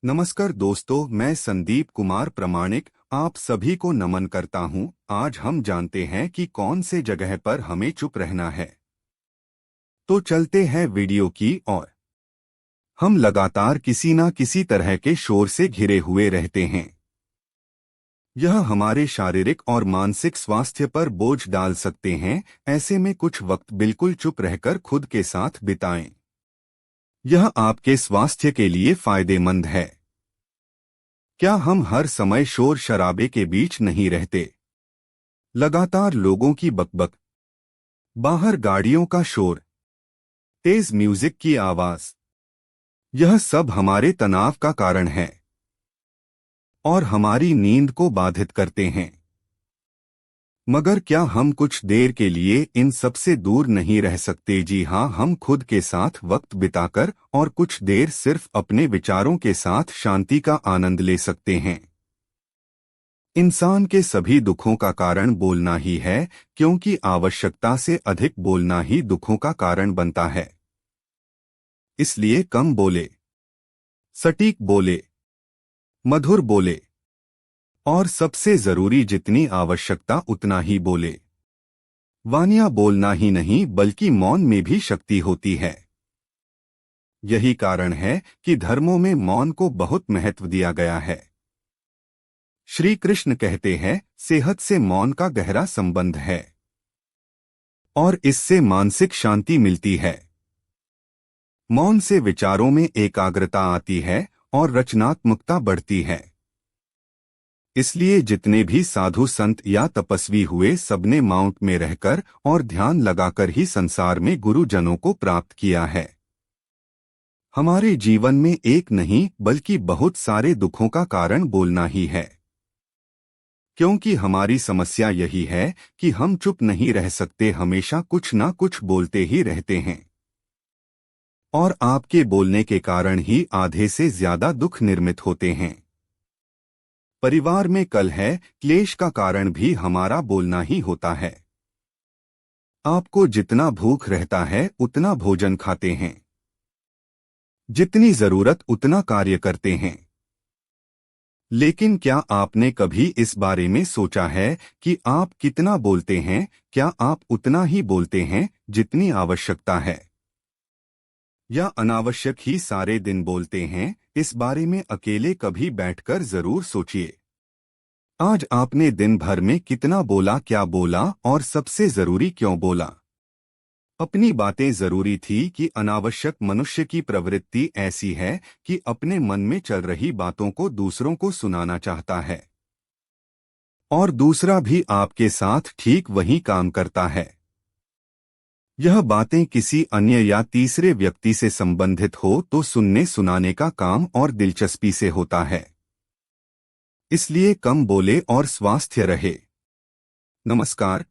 नमस्कार दोस्तों, मैं संदीप कुमार प्रमाणिक आप सभी को नमन करता हूं। आज हम जानते हैं कि कौन से जगह पर हमें चुप रहना है। तो चलते हैं वीडियो की ओर। हम लगातार किसी न किसी तरह के शोर से घिरे हुए रहते हैं। यह हमारे शारीरिक और मानसिक स्वास्थ्य पर बोझ डाल सकते हैं। ऐसे में कुछ वक्त बिल्कुल चुप रहकर खुद के साथ बिताएं। यह आपके स्वास्थ्य के लिए फायदेमंद है। क्या हम हर समय शोर शराबे के बीच नहीं रहते? लगातार लोगों की बकबक, बाहर गाड़ियों का शोर, तेज म्यूजिक की आवाज, यह सब हमारे तनाव का कारण है और हमारी नींद को बाधित करते हैं। मगर क्या हम कुछ देर के लिए इन सब से दूर नहीं रह सकते? जी हाँ, हम खुद के साथ वक्त बिताकर और कुछ देर सिर्फ अपने विचारों के साथ शांति का आनंद ले सकते हैं। इंसान के सभी दुखों का कारण बोलना ही है, क्योंकि आवश्यकता से अधिक बोलना ही दुखों का कारण बनता है। इसलिए कम बोले, सटीक बोले, मधुर बोले और सबसे जरूरी जितनी आवश्यकता उतना ही बोले। वानियां बोलना ही नहीं बल्कि मौन में भी शक्ति होती है। यही कारण है कि धर्मों में मौन को बहुत महत्व दिया गया है। श्री कृष्ण कहते हैं, सेहत से मौन का गहरा संबंध है और इससे मानसिक शांति मिलती है। मौन से विचारों में एकाग्रता आती है और रचनात्मकता बढ़ती है। इसलिए जितने भी साधु संत या तपस्वी हुए, सबने माउंट में रहकर और ध्यान लगाकर ही संसार में गुरुजनों को प्राप्त किया है। हमारे जीवन में एक नहीं बल्कि बहुत सारे दुखों का कारण बोलना ही है, क्योंकि हमारी समस्या यही है कि हम चुप नहीं रह सकते, हमेशा कुछ ना कुछ बोलते ही रहते हैं। और आपके बोलने के कारण ही आधे से ज्यादा दुख निर्मित होते हैं। परिवार में कलह, क्लेश का कारण भी हमारा बोलना ही होता है। आपको जितना भूख रहता है उतना भोजन खाते हैं, जितनी जरूरत उतना कार्य करते हैं। लेकिन क्या आपने कभी इस बारे में सोचा है कि आप कितना बोलते हैं? क्या आप उतना ही बोलते हैं जितनी आवश्यकता है, या अनावश्यक ही सारे दिन बोलते हैं? इस बारे में अकेले कभी बैठकर जरूर सोचिए। आज आपने दिन भर में कितना बोला, क्या बोला और सबसे जरूरी क्यों बोला? अपनी बातें जरूरी थी कि अनावश्यक? मनुष्य की प्रवृत्ति ऐसी है कि अपने मन में चल रही बातों को दूसरों को सुनाना चाहता है और दूसरा भी आपके साथ ठीक वही काम करता है। यह बातें किसी अन्य या तीसरे व्यक्ति से संबंधित हो तो सुनने सुनाने का काम और दिलचस्पी से होता है। इसलिए कम बोले और स्वस्थ रहे। नमस्कार।